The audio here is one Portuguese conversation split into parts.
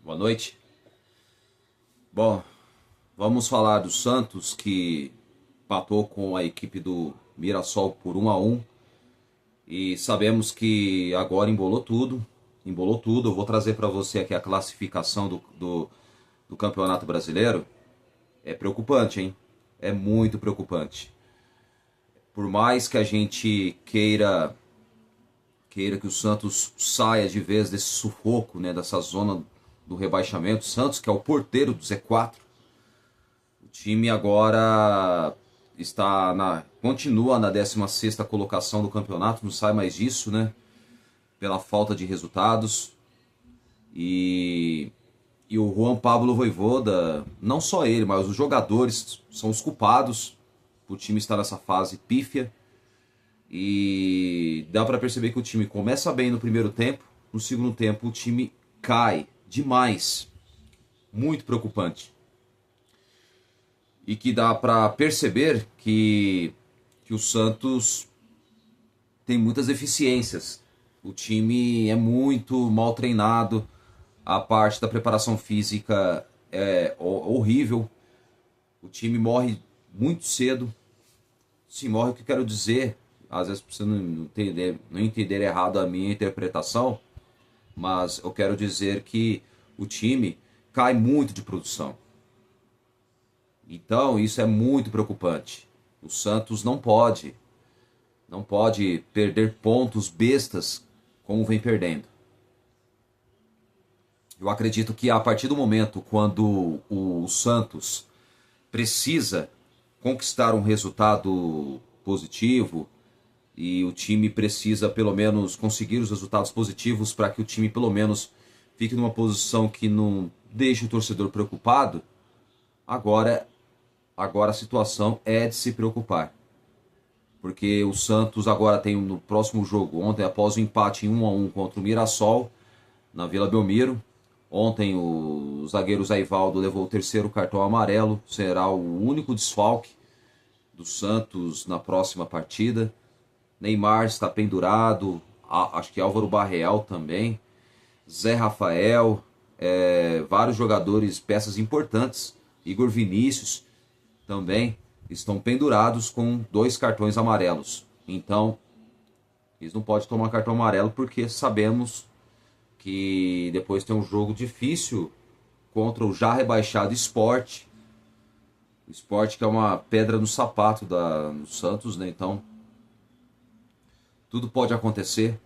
Boa noite. Bom, vamos falar do Santos que empatou com a equipe do Mirassol por 1-1 e sabemos que agora embolou tudo. Embolou tudo. Eu vou trazer para você aqui a classificação do Campeonato Brasileiro. É preocupante, hein? É muito preocupante. Por mais que a gente queira que o Santos saia de vez desse sufoco, né, dessa zona do rebaixamento, Santos que é o porteiro do Z4. O time agora continua na 16ª colocação do campeonato, não sai mais disso, né? Pela falta de resultados. E o Juan Pablo Vojvoda, não só ele, mas os jogadores são os culpados por o time estar nessa fase pífia. E dá para perceber que o time começa bem no primeiro tempo, no segundo tempo o time cai demais. Muito preocupante. E que dá para perceber que o Santos tem muitas deficiências. O time é muito mal treinado, a parte da preparação física é horrível, o time morre muito cedo. Se morre, o que eu quero dizer, às vezes você não entender errado a minha interpretação, mas eu quero dizer que o time cai muito de produção. Então isso é muito preocupante. O Santos não pode perder pontos bestas como vem perdendo. Eu acredito que a partir do momento quando o Santos precisa conquistar um resultado positivo e o time precisa pelo menos conseguir os resultados positivos para que o time pelo menos fique numa posição que não deixe o torcedor preocupado, agora a situação é de se preocupar. Porque o Santos agora tem no próximo jogo, ontem após o empate em 1-1 contra o Mirassol, na Vila Belmiro. Ontem o zagueiro Zaivaldo levou o terceiro cartão amarelo, será o único desfalque do Santos na próxima partida. Neymar está pendurado, acho que Álvaro Barreal também, Zé Rafael, vários jogadores, peças importantes, Igor Vinícius também estão pendurados com 2 cartões amarelos. Então, eles não podem tomar cartão amarelo porque sabemos que depois tem um jogo difícil contra o já rebaixado Sport. O Sport que é uma pedra no sapato do Santos, né? Então, tudo pode acontecer.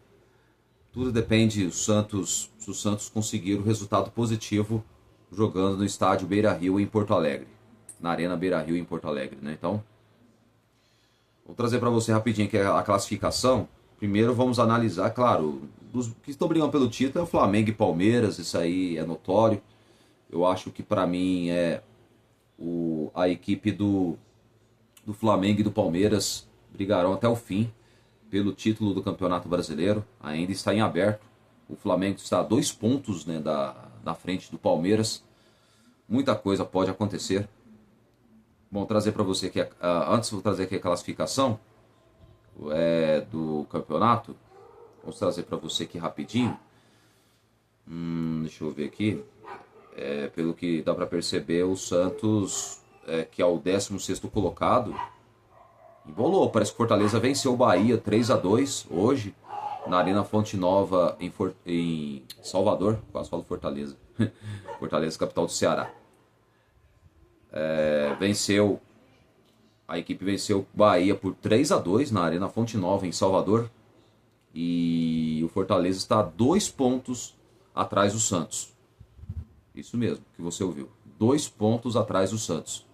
Tudo depende do Santos, se o Santos conseguir o resultado positivo jogando no estádio Beira-Rio em Porto Alegre. Na Arena Beira-Rio em Porto Alegre, né? Então, vou trazer para você rapidinho aqui a classificação. Primeiro vamos analisar, claro, os que estão brigando pelo título é o Flamengo e Palmeiras, isso aí é notório. Eu acho que para mim a equipe do Flamengo e do Palmeiras brigarão até o fim pelo título do Campeonato Brasileiro. Ainda está em aberto. O Flamengo está a 2 pontos, né, da frente do Palmeiras. Muita coisa pode acontecer. Bom, trazer para você aqui, antes vou trazer aqui a classificação do campeonato. Vamos trazer para você aqui rapidinho. Deixa eu ver aqui. Pelo que dá para perceber, o Santos, que é o 16º colocado, embolou. Parece que o Fortaleza venceu o Bahia 3-2 hoje, na Arena Fonte Nova, em Salvador. Quase falo Fortaleza. Fortaleza, capital do Ceará. A equipe venceu o Bahia por 3-2 na Arena Fonte Nova, em Salvador. E o Fortaleza está a 2 pontos atrás do Santos. Isso mesmo que você ouviu. 2 pontos atrás do Santos.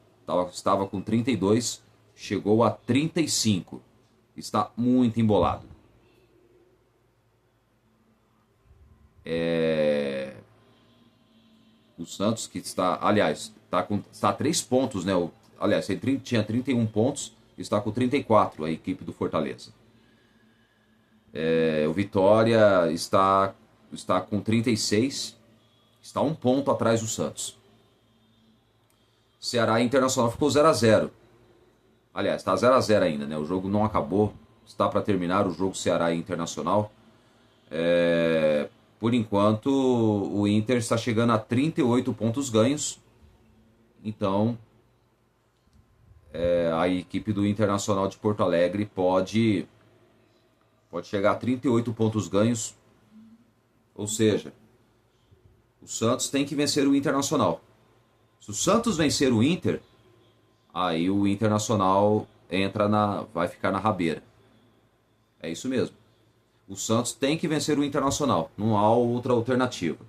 Estava com 32, chegou a 35. Está muito embolado. O Santos que está, aliás, está a 3 pontos, né? Aliás, tinha 31 pontos, está com 34 a equipe do Fortaleza. O Vitória está com 36, está 1 ponto atrás do Santos. Ceará e Internacional ficou 0-0. Aliás, está 0-0 ainda, né? O jogo não acabou, está para terminar o jogo Ceará e Internacional. por enquanto, o Inter está chegando a 38 pontos ganhos. Então, a equipe do Internacional de Porto Alegre pode chegar a 38 pontos ganhos. Ou seja, o Santos tem que vencer o Internacional. Se o Santos vencer o Inter, aí o Internacional vai ficar na rabeira. É isso mesmo. O Santos tem que vencer o Internacional. Não há outra alternativa.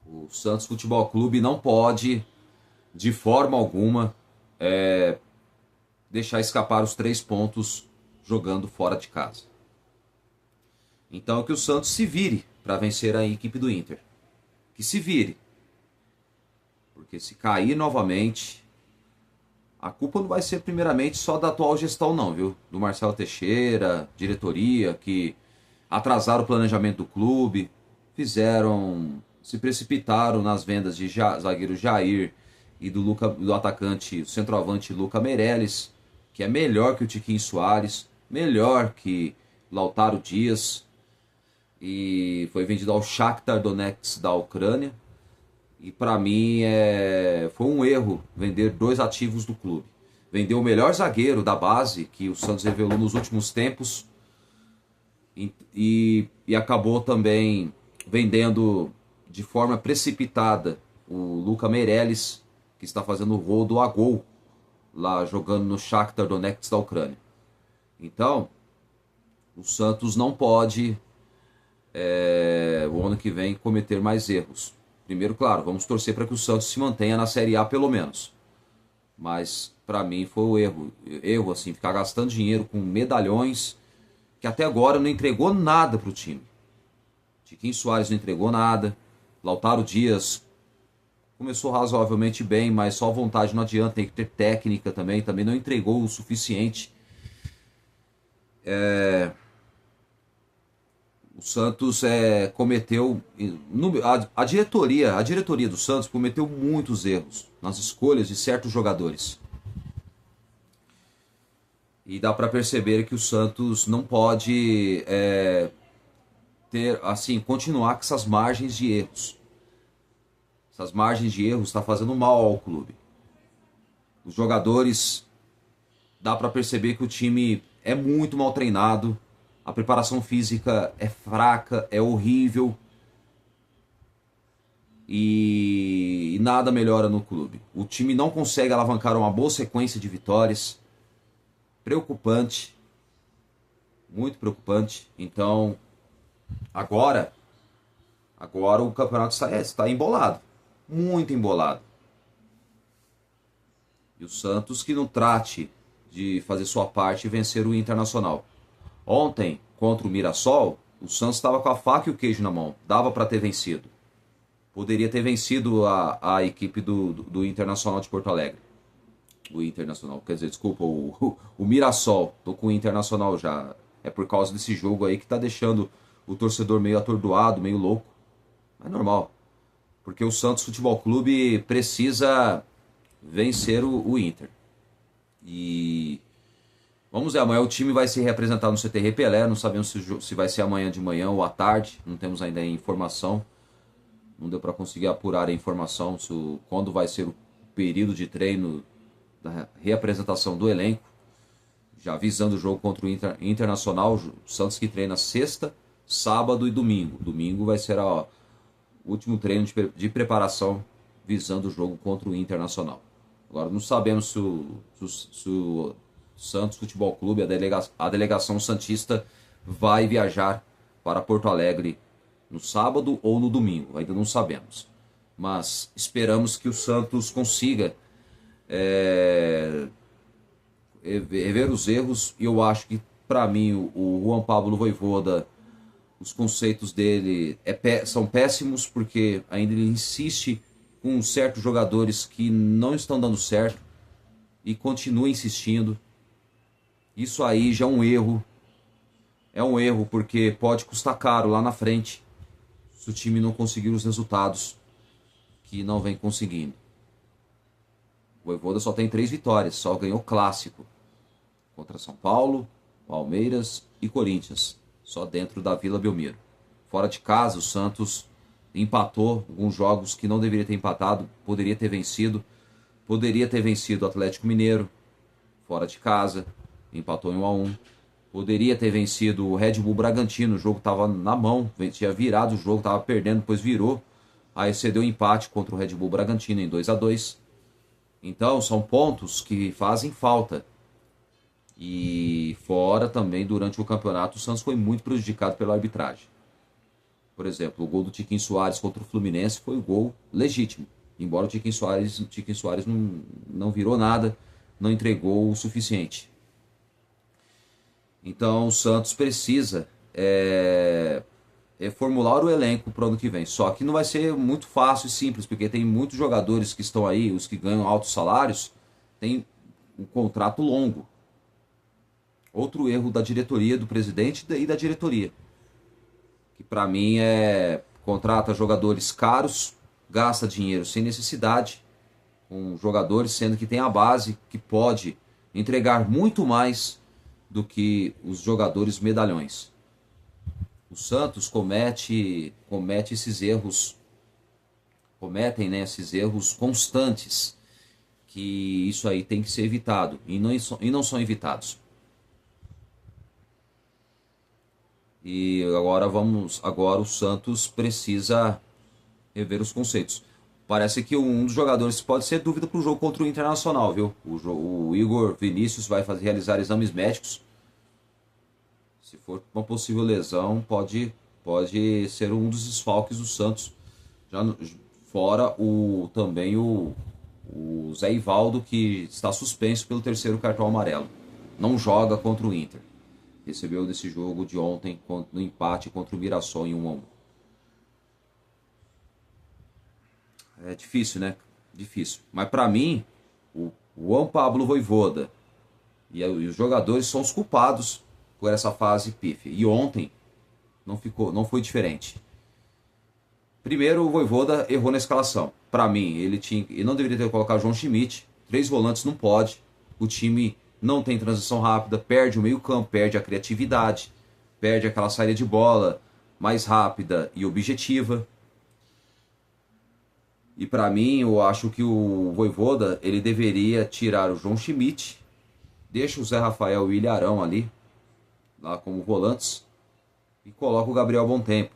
O Santos Futebol Clube não pode, de forma alguma, deixar escapar os 3 pontos jogando fora de casa. Então que o Santos se vire para vencer a equipe do Inter. Que se vire. Porque se cair novamente, a culpa não vai ser primeiramente só da atual gestão não, viu? Do Marcelo Teixeira, diretoria, que atrasaram o planejamento do clube, se precipitaram nas vendas de zagueiro Jair e do atacante, centroavante Luca Meireles, que é melhor que o Tiquinho Soares, melhor que Lautaro Dias, e foi vendido ao Shakhtar Donetsk da Ucrânia. E para mim foi um erro vender 2 ativos do clube. Vender o melhor zagueiro da base, que o Santos revelou nos últimos tempos, e acabou também vendendo de forma precipitada o Luca Meireles, que está fazendo o gol a gol, lá jogando no Shakhtar Donetsk da Ucrânia. Então, o Santos não pode, o ano que vem, cometer mais erros. Primeiro, claro, vamos torcer para que o Santos se mantenha na Série A pelo menos. Mas, para mim, foi um erro, assim, ficar gastando dinheiro com medalhões que até agora não entregou nada para o time. Tiquinho Soares não entregou nada. Lautaro Dias começou razoavelmente bem, mas só vontade não adianta, tem que ter técnica também. Também não entregou o suficiente. O Santos cometeu... A diretoria do Santos cometeu muitos erros nas escolhas de certos jogadores. E dá para perceber que o Santos não pode continuar com essas margens de erros. Essas margens de erros estão fazendo mal ao clube. Os jogadores, dá para perceber que o time é muito mal treinado. A preparação física é fraca, é horrível. E nada melhora no clube. O time não consegue alavancar uma boa sequência de vitórias. Preocupante. Muito preocupante. Então, agora o campeonato está embolado. Muito embolado. E o Santos que não trate de fazer sua parte e vencer o Internacional. Ontem, contra o Mirassol, o Santos estava com a faca e o queijo na mão. Dava para ter vencido. Poderia ter vencido a equipe do Internacional de Porto Alegre. O Internacional, quer dizer, desculpa, o Mirassol. Tô com o Internacional já. É por causa desse jogo aí que tá deixando o torcedor meio atordoado, meio louco. É normal. Porque o Santos Futebol Clube precisa vencer o Inter. E vamos ver, amanhã o time vai se representar no CT Pelé. Não sabemos se vai ser amanhã de manhã ou à tarde. Não temos ainda informação. Não deu para conseguir apurar a informação quando vai ser o período de treino da reapresentação do elenco. Já avisando o jogo contra o Internacional. O Santos que treina sexta, sábado e domingo. Domingo vai ser o último treino de preparação visando o jogo contra o Internacional. Agora não sabemos se o Santos Futebol Clube, a delegação santista, vai viajar para Porto Alegre no sábado ou no domingo. Ainda não sabemos. Mas esperamos que o Santos consiga rever os erros. E eu acho que, para mim, o Juan Pablo Vojvoda, os conceitos dele são péssimos, porque ainda ele insiste com certos jogadores que não estão dando certo e continua insistindo. Isso aí já é um erro. É um erro porque pode custar caro lá na frente se o time não conseguir os resultados que não vem conseguindo. O Vojvoda só tem 3 vitórias, só ganhou clássico contra São Paulo, Palmeiras e Corinthians, só dentro da Vila Belmiro. Fora de casa, o Santos empatou alguns jogos que não deveria ter empatado, poderia ter vencido. Poderia ter vencido o Atlético Mineiro, fora de casa, empatou em 1-1. Poderia ter vencido o Red Bull Bragantino, o jogo estava na mão, tinha virado o jogo, estava perdendo, depois virou. Aí cedeu empate contra o Red Bull Bragantino em 2-2. Então são pontos que fazem falta. E fora também, durante o campeonato, o Santos foi muito prejudicado pela arbitragem. Por exemplo, o gol do Tiquinho Soares contra o Fluminense foi um gol legítimo. Embora o Tiquinho Soares não virou nada, não entregou o suficiente. Então o Santos precisa reformular o elenco para o ano que vem. Só que não vai ser muito fácil e simples, porque tem muitos jogadores que estão aí, os que ganham altos salários, têm um contrato longo. Outro erro da diretoria, do presidente e da diretoria. Que para mim contrata jogadores caros, gasta dinheiro sem necessidade com jogadores, sendo que tem a base que pode entregar muito mais do que os jogadores medalhões. O Santos comete esses erros, esses erros constantes, que isso aí tem que ser evitado, e não são evitados. E agora o Santos precisa rever os conceitos. Parece que um dos jogadores pode ser dúvida para o jogo contra o Internacional, viu? O Igor Vinícius vai realizar exames médicos. Se for uma possível lesão, pode ser um dos desfalques do Santos. Fora também o Zé Ivaldo, que está suspenso pelo 3º cartão amarelo. Não joga contra o Inter. Recebeu nesse jogo de ontem, no empate contra o Mirassol em 1-1. É difícil, né? Difícil. Mas para mim, o Juan Pablo Vojvoda e os jogadores são os culpados por essa fase pífia. E ontem não foi diferente. Primeiro, o Vojvoda errou na escalação. Para mim, ele não deveria ter colocado João Schmidt. 3 volantes não pode. O time não tem transição rápida, perde o meio-campo, perde a criatividade, perde aquela saída de bola mais rápida e objetiva. E para mim, eu acho que o Vojvoda, ele deveria tirar o João Schmidt, deixa o Zé Rafael e o Ilharão ali, lá como volantes, e coloca o Gabriel Bontempo.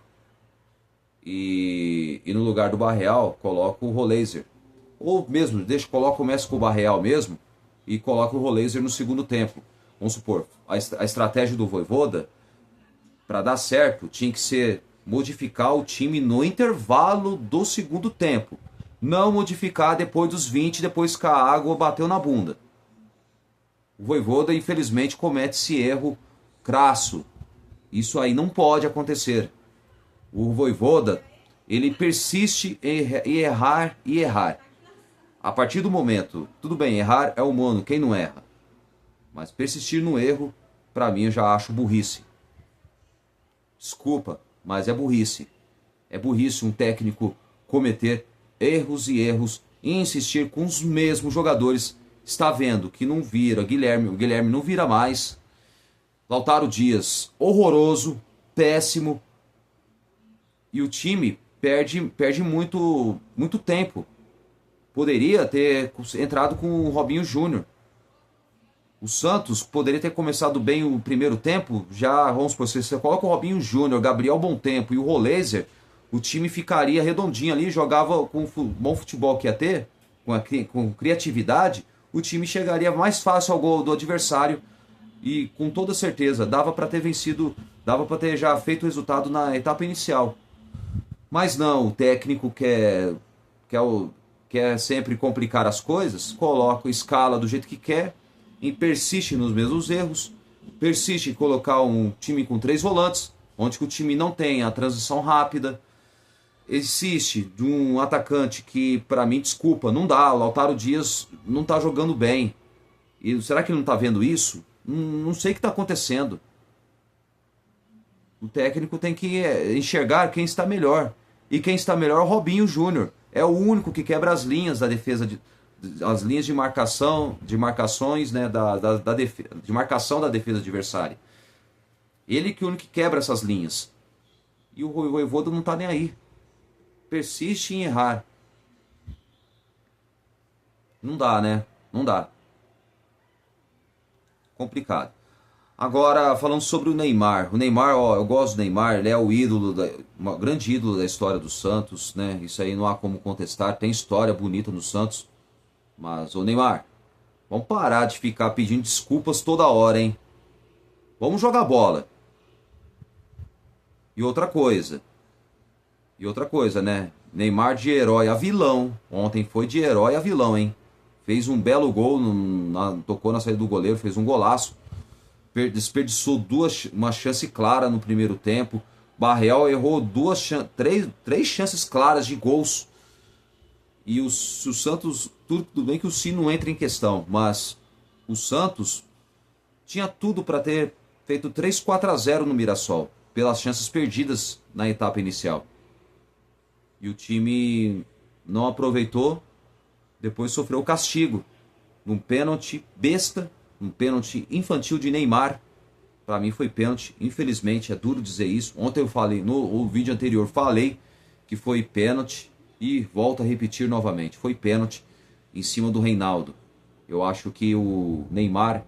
E no lugar do Barreal, coloca o Roleiser. Ou mesmo, começa com o Barreal mesmo, e coloca o Roleiser no segundo tempo. Vamos supor, a estratégia do Vojvoda, para dar certo, tinha que ser modificar o time no intervalo do segundo tempo. Não modificar depois dos 20, depois que a água bateu na bunda. O Vojvoda, infelizmente, comete esse erro crasso. Isso aí não pode acontecer. O Vojvoda, ele persiste em errar e errar. A partir do momento, tudo bem, errar é humano, quem não erra? Mas persistir no erro, para mim, eu já acho burrice. Desculpa, mas é burrice. É burrice um técnico cometer erros e erros e insistir com os mesmos jogadores. Está vendo que não vira, o Guilherme não vira mais. Lautaro Dias, horroroso, péssimo. E o time perde muito tempo. Poderia ter entrado com o Robinho Júnior. O Santos poderia ter começado bem o primeiro tempo. Já, vamos supor, se você coloca o Robinho Júnior, Gabriel Bontempo e o Roleiser, o time ficaria redondinho ali, jogava com o bom futebol que ia ter, com criatividade, o time chegaria mais fácil ao gol do adversário e com toda certeza dava para ter vencido, dava para ter já feito o resultado na etapa inicial. Mas não, o técnico quer sempre complicar as coisas, coloca, escala do jeito que quer, e persiste nos mesmos erros, persiste em colocar um time com 3 volantes, onde o time não tem a transição rápida, existe de um atacante que, para mim, desculpa, não dá, o Lautaro Dias não está jogando bem. E será que ele não está vendo isso? Não sei o que está acontecendo. O técnico tem que enxergar quem está melhor. E quem está melhor é o Robinho Júnior. É o único que quebra as linhas da defesa, as linhas de marcações, né, de marcação da defesa adversária. Ele que é o único que quebra essas linhas. E o Vojvoda não tá nem aí. Persiste em errar. Não dá, né? Não dá. Complicado. Agora, falando sobre o Neymar. O Neymar, ó, eu gosto do Neymar, ele é o ídolo, um grande ídolo da história do Santos, né? Isso aí não há como contestar. Tem história bonita no Santos. Mas, ô Neymar, vamos parar de ficar pedindo desculpas toda hora, hein? Vamos jogar bola. E outra coisa. E outra coisa, né? Neymar de herói a vilão. Ontem foi de herói a vilão, hein? Fez um belo gol, tocou na saída do goleiro, fez um golaço. Desperdiçou uma chance clara no primeiro tempo. Barreal errou três chances claras de gols. E o Santos, tudo bem que o Si não entra em questão, mas o Santos tinha tudo para ter feito 3-4-0 no Mirassol, pelas chances perdidas na etapa inicial. E o time não aproveitou, depois sofreu o castigo, num pênalti besta, um pênalti infantil de Neymar. Para mim foi pênalti, infelizmente, é duro dizer isso. Ontem eu falei, no vídeo anterior falei que foi pênalti e volto a repetir novamente, foi pênalti em cima do Reinaldo. Eu acho que o Neymar,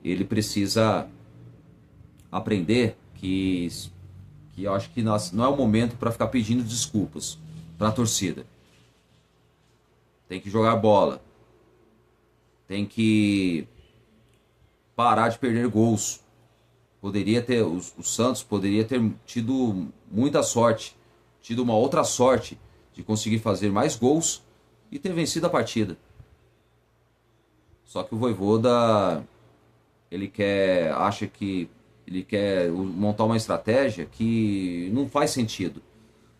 ele precisa aprender que eu acho que não é o momento para ficar pedindo desculpas para a torcida. Tem que jogar bola. Tem que parar de perder gols. O Santos poderia ter tido muita sorte, tido uma outra sorte de conseguir fazer mais gols e ter vencido a partida. Só que o Vojvoda, ele quer montar uma estratégia que não faz sentido.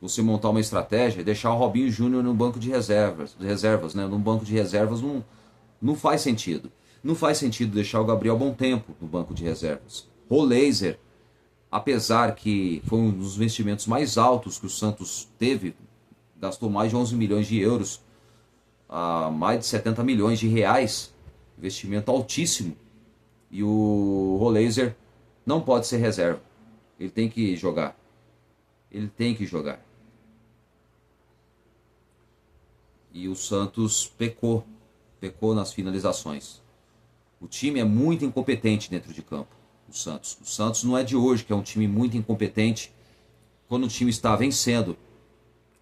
Você montar uma estratégia e deixar o Robinho Júnior no banco de reservas, né? No banco de reservas não faz sentido. Não faz sentido deixar o Gabriel Bom Tempo no banco de reservas. Roleiser, apesar que foi um dos investimentos mais altos que o Santos teve, gastou mais de 11 milhões de euros, a mais de 70 milhões de reais, investimento altíssimo, e o Roleiser não pode ser reserva. Ele tem que jogar. Ele tem que jogar. E o Santos pecou nas finalizações. O time é muito incompetente dentro de campo. O Santos não é de hoje que é um time muito incompetente. Quando o time está vencendo,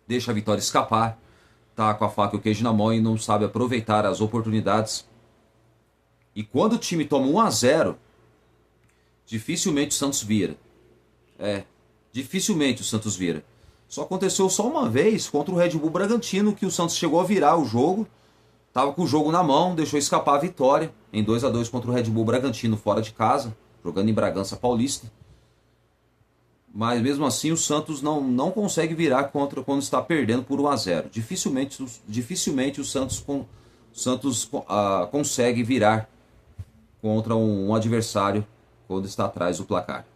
deixa a vitória escapar, tá com a faca e o queijo na mão e não sabe aproveitar as oportunidades. E quando o time toma 1-0, dificilmente o Santos vira. Dificilmente o Santos vira. Só aconteceu só uma vez contra o Red Bull Bragantino que o Santos chegou a virar o jogo. Tava com o jogo na mão, deixou escapar a vitória em 2-2 contra o Red Bull Bragantino fora de casa, jogando em Bragança Paulista. Mas mesmo assim o Santos não consegue virar contra quando está perdendo por 1-0. Dificilmente o Santos consegue virar contra um adversário quando está atrás do placar.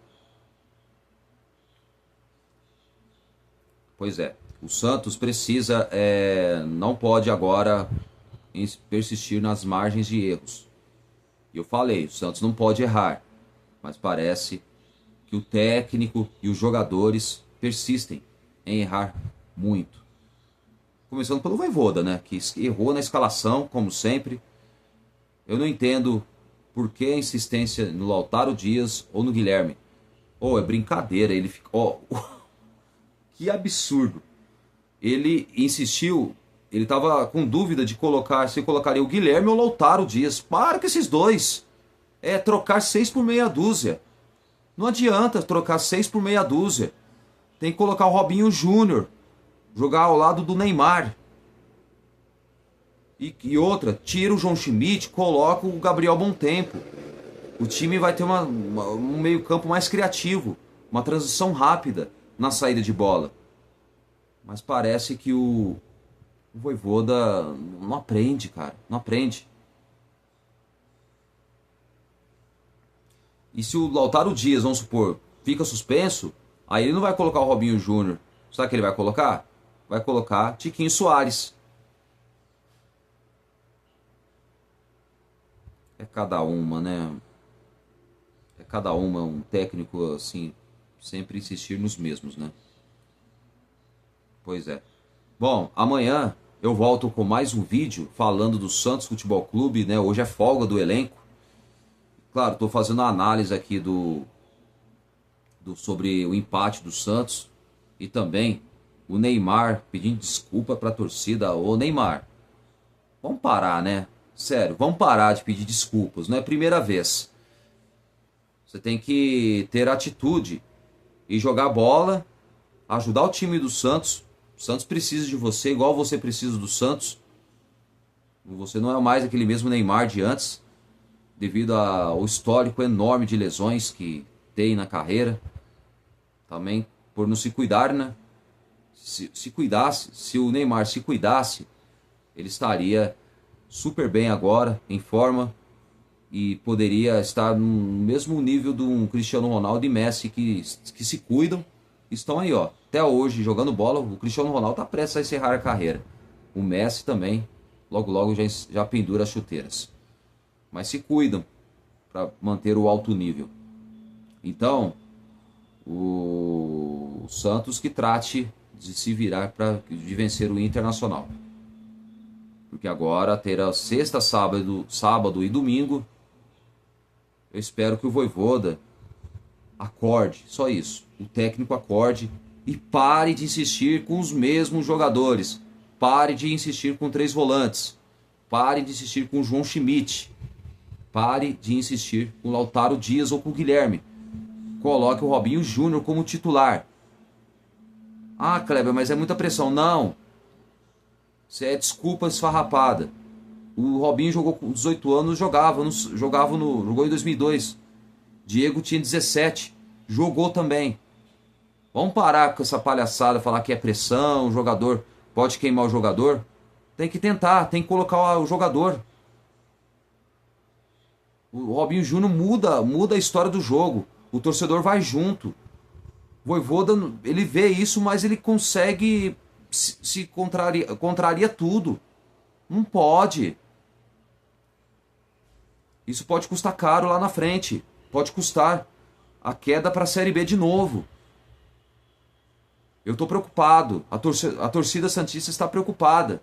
Pois é, o Santos precisa, não pode agora persistir nas margens de erros. E eu falei, o Santos não pode errar, mas parece que o técnico e os jogadores persistem em errar muito. Começando pelo Vojvoda, né, que errou na escalação, como sempre. Eu não entendo por que a insistência no Lautaro Dias ou no Guilherme. É brincadeira, ele fica... que absurdo. Ele insistiu, ele estava com dúvida de se colocaria o Guilherme ou o Lautaro Dias. Para com esses dois. É trocar 6 por meia dúzia. Não adianta trocar 6 por meia dúzia. Tem que colocar o Robinho Júnior, jogar ao lado do Neymar. E outra, tira o João Schmidt, coloca o Gabriel Bom Tempo. O time vai ter um meio campo mais criativo, uma transição rápida na saída de bola. Mas parece que o Vojvoda não aprende, cara. Não aprende. E se o Lautaro Dias, vamos supor, fica suspenso, aí ele não vai colocar o Robinho Júnior. Sabe o que ele vai colocar? Vai colocar Tiquinho Soares. É cada uma, né? É cada uma, um técnico assim, sempre insistir nos mesmos, né? Pois é. Bom, amanhã eu volto com mais um vídeo falando do Santos Futebol Clube, né? Hoje é folga do elenco. Claro, estou fazendo a análise aqui sobre o empate do Santos e também o Neymar pedindo desculpa para a torcida. Ô Neymar, vamos parar, né? Sério, vamos parar de pedir desculpas. Não é a primeira vez. Você tem que ter atitude e jogar bola, ajudar o time do Santos. O Santos precisa de você, igual você precisa do Santos. Você não é mais aquele mesmo Neymar de antes, devido ao histórico enorme de lesões que tem na carreira. Também por não se cuidar, né? Se cuidasse, se o Neymar se cuidasse, ele estaria super bem agora, em forma, e poderia estar no mesmo nível de um Cristiano Ronaldo e Messi que se cuidam. Estão aí, ó, até hoje jogando bola. O Cristiano Ronaldo está prestes a encerrar a carreira. O Messi também, logo logo já pendura as chuteiras. Mas se cuidam para manter o alto nível. Então, o Santos que trate de se virar de vencer o Internacional. Porque agora terá sexta, sábado e domingo. Eu espero que o Vojvoda acorde, só isso. O técnico acorde e pare de insistir com os mesmos jogadores. Pare de insistir com 3 volantes. Pare de insistir com o João Schmidt. Pare de insistir com o Lautaro Dias ou com o Guilherme. Coloque o Robinho Júnior como titular. Ah, Kleber, mas é muita pressão. Não. Isso é desculpa esfarrapada. O Robinho jogou com 18 anos, jogou em 2002. Diego tinha 17, jogou também. Vamos parar com essa palhaçada, falar que é pressão, o jogador pode queimar o jogador. Tem que tentar, tem que colocar o jogador. O Robinho Júnior muda a história do jogo. O torcedor vai junto. O Vojvoda, ele vê isso, mas ele consegue contraria tudo. Não pode. Isso pode custar caro lá na frente. Pode custar a queda para a Série B de novo. Eu estou preocupado. A torcida santista está preocupada.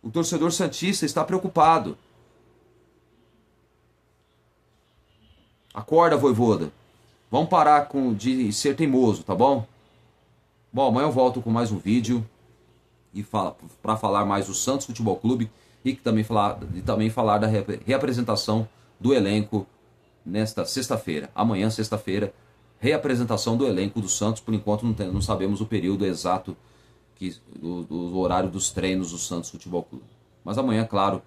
O torcedor santista está preocupado. Acorda, Vojvoda. Vamos parar de ser teimoso, tá bom? Bom, amanhã eu volto com mais um vídeo e para falar mais do Santos Futebol Clube e também falar da reapresentação do elenco nesta sexta-feira. Amanhã, sexta-feira, reapresentação do elenco do Santos. Por enquanto não sabemos o período exato do horário dos treinos do Santos Futebol Clube. Mas amanhã, claro,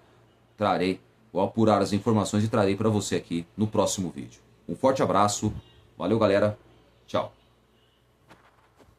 vou apurar as informações e trarei para você aqui no próximo vídeo. Um forte abraço, valeu galera, tchau.